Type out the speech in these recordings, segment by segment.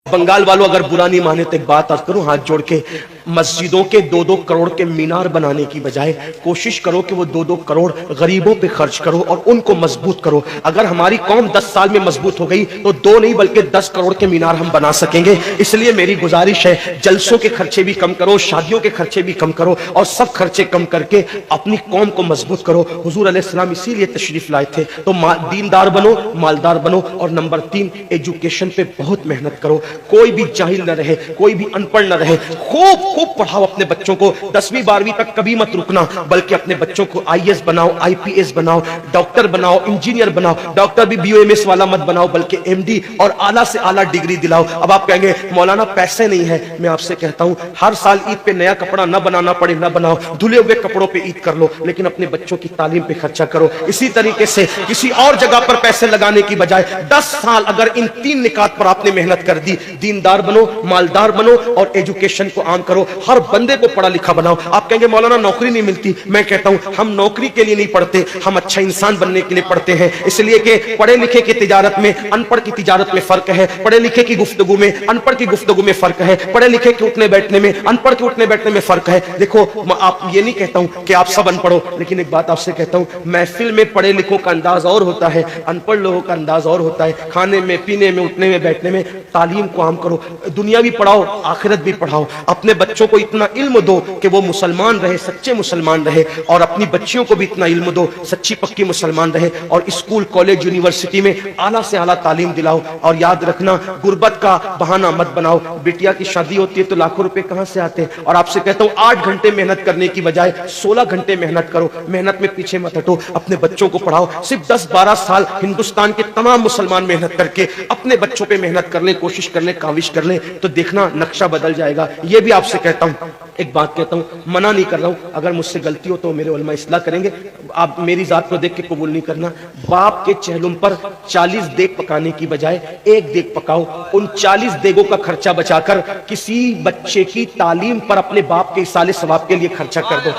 बंगाल वालों अगर बुरा नहीं माने तो एक बात आज करूं हाथ जोड़ के, मस्जिदों के 2-2 करोड़ के मीनार बनाने की बजाय कोशिश करो कि वो 2-2 करोड़ गरीबों पे खर्च करो और उनको मजबूत करो। अगर हमारी कौम 10 साल में मजबूत हो गई तो 2 नहीं बल्कि 10 करोड़ के मीनार हम बना सकेंगे। इसलिए मेरी गुजारिश है, जलसों के खर्चे भी कम करो, शादियों के खर्चे भी कम करो और सब खर्चे कम करके अपनी कौम को मजबूत करो। हुजूर अलैहिस्सलाम इसीलिए तशरीफ लाए थे। तो दीनदार बनो, मालदार बनो और नंबर 3 एजुकेशन पे बहुत मेहनत करो। कोई भी जाहिल न रहे, कोई भी अनपढ़ न रहे। खूब खूब पढ़ाओ अपने बच्चों को। 10वीं 12वीं तक कभी मत रुकना, बल्कि अपने बच्चों को IAS बनाओ, IPS बनाओ, डॉक्टर बनाओ, इंजीनियर बनाओ। डॉक्टर भी BOMS वाला मत बनाओ बल्कि MD और आला से आला डिग्री दिलाओ। अब आप कहेंगे मौलाना पैसे नहीं है। मैं आपसे कहता हूं, हर साल ईद पे नया कपड़ा न बनाना पड़े न बनाओ, धुले हुए कपड़ों पे ईद कर लो, लेकिन अपने बच्चों की तालीम पे खर्चा करो। इसी तरीके से किसी और जगह पर पैसे लगाने की बजाय 10 साल अगर इन 3 निकात पर आपने मेहनत कर दी, दीनदार बनो, मालदार बनो और एजुकेशन को आम करो। हर बंदे को पढ़ा लिखा बनाओ। आप कहेंगे मौलाना नौकरी नहीं मिलती। मैं कहता हूं, हम नौकरी के लिए नहीं पढ़ते, हम अच्छा इंसान बनने के लिए पढ़ते हैं। इसलिए कि पढ़े लिखे की तिजारत में अनपढ़ की तिजारत में फर्क है, पढ़े लिखे की गुफ्तगू में अनपढ़ की गुफ्तगू में फर्क है, पढ़े लिखे के उठने बैठने में अनपढ़ के उठने बैठने में फर्क है। देखो, आप ये नहीं कहता हूं कि आप सब अनपढ़ हो, लेकिन एक बात आपसे कहता हूं, महफिल में पढ़े लिखों का अंदाज और होता है, अनपढ़ लोगों का अंदाज और होता है। खाने में, पीने में, उठने में, बैठने में तालीम को आम करो। दुनिया भी पढ़ाओ, आखिरत भी पढ़ाओ। अपने बच्चों को इतना इल्म दो कि वो मुसलमान रहे, सच्चे मुसलमान रहे, और अपनी बच्चियों को भी इतना इल्म दो, सच्ची पक्की मुसलमान रहे। और स्कूल, कॉलेज, यूनिवर्सिटी में आला से आला तालीम दिलाओ। और याद रखना, गुर्बत का बहाना मत बनाओ। बिटिया की शादी होती है तो लाखों रुपए कहां से आते हैं। और आपसे कहता हूं, 8 घंटे मेहनत करने की बजाय 16 घंटे मेहनत करो। मेहनत में पीछे मत हटो, अपने बच्चों को पढ़ाओ। सिर्फ 10-12 साल हिंदुस्तान के तमाम मुसलमान मेहनत करके अपने बच्चों पे मेहनत कर ले, कोशिश कर ले, काविश कर ले, तो देखना नक्शा बदल जाएगा। ये भी आपसे कहता हूं, एक बात कहता हूं, मना नहीं कर रहा हूं, अगर मुझसे गलती हो तो मेरे उलमा इस्लाह करेंगे। आप मेरी जात को देख के कबूल नहीं करना। बाप के चेहलुम पर 40 देग पकाने की बजाय 1 देग पकाओ। उन 40 देगों का खर्चा बचाकर किसी बच्चे की तालीम पर अपने बाप के इसाले सवाब के लिए खर्चा कर दो।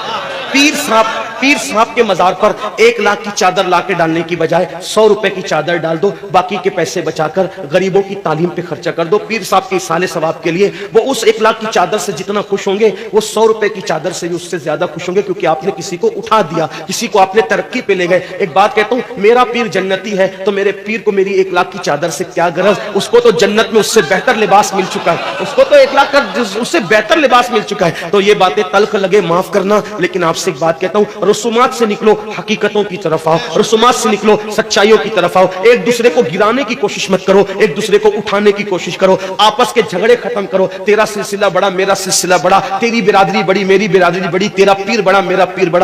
पीर साहब के मजार पर 1 लाख की चादर लाके डालने की बजाय 100 रुपए की चादर डाल दो। बाकी के पैसे बचाकर गरीबों की तालीम पे खर्चा कर दो। पीर साहब के इसाले सवाब के लिए वो उस 1 लाख की चादर से जितना खुश होंगे, वो 100 रुपए की चादर से भी उससे ज्यादा खुश होंगे, क्योंकि आपने किसी को उठा दिया, किसी को आपने तरक्की पे ले गए। एक बात कहता हूं, मेरा पीर जन्नती है तो मेरे पीर को मेरी 1 लाख की चादर से क्या गरज। उसको तो जन्नत में उससे बेहतर लिबास मिल चुका है, उसको तो 1 लाख का उससे बेहतर लिबास मिल चुका है। तो ये बातें तल्ख लगे, माफ करना, लेकिन आपसे एक बात कहता हूं, रसूमात से निकलो, हकीकतों की तरफ आओ। रसूमात से निकलो, सच्चाइयों की तरफ आओ। एक दूसरे को गिराने की कोशिश मत करो, एक दूसरे को उठाने की कोशिश करो। आपस के झगड़े खत्म करो। तेरा सिलसिला बड़ा, मेरा सिलसिला बड़ा, तेरी बिरादरी बड़ी, मेरी बिरादरी बड़ी, तेरा पीर बड़ा, मेरा पीर बड़ा।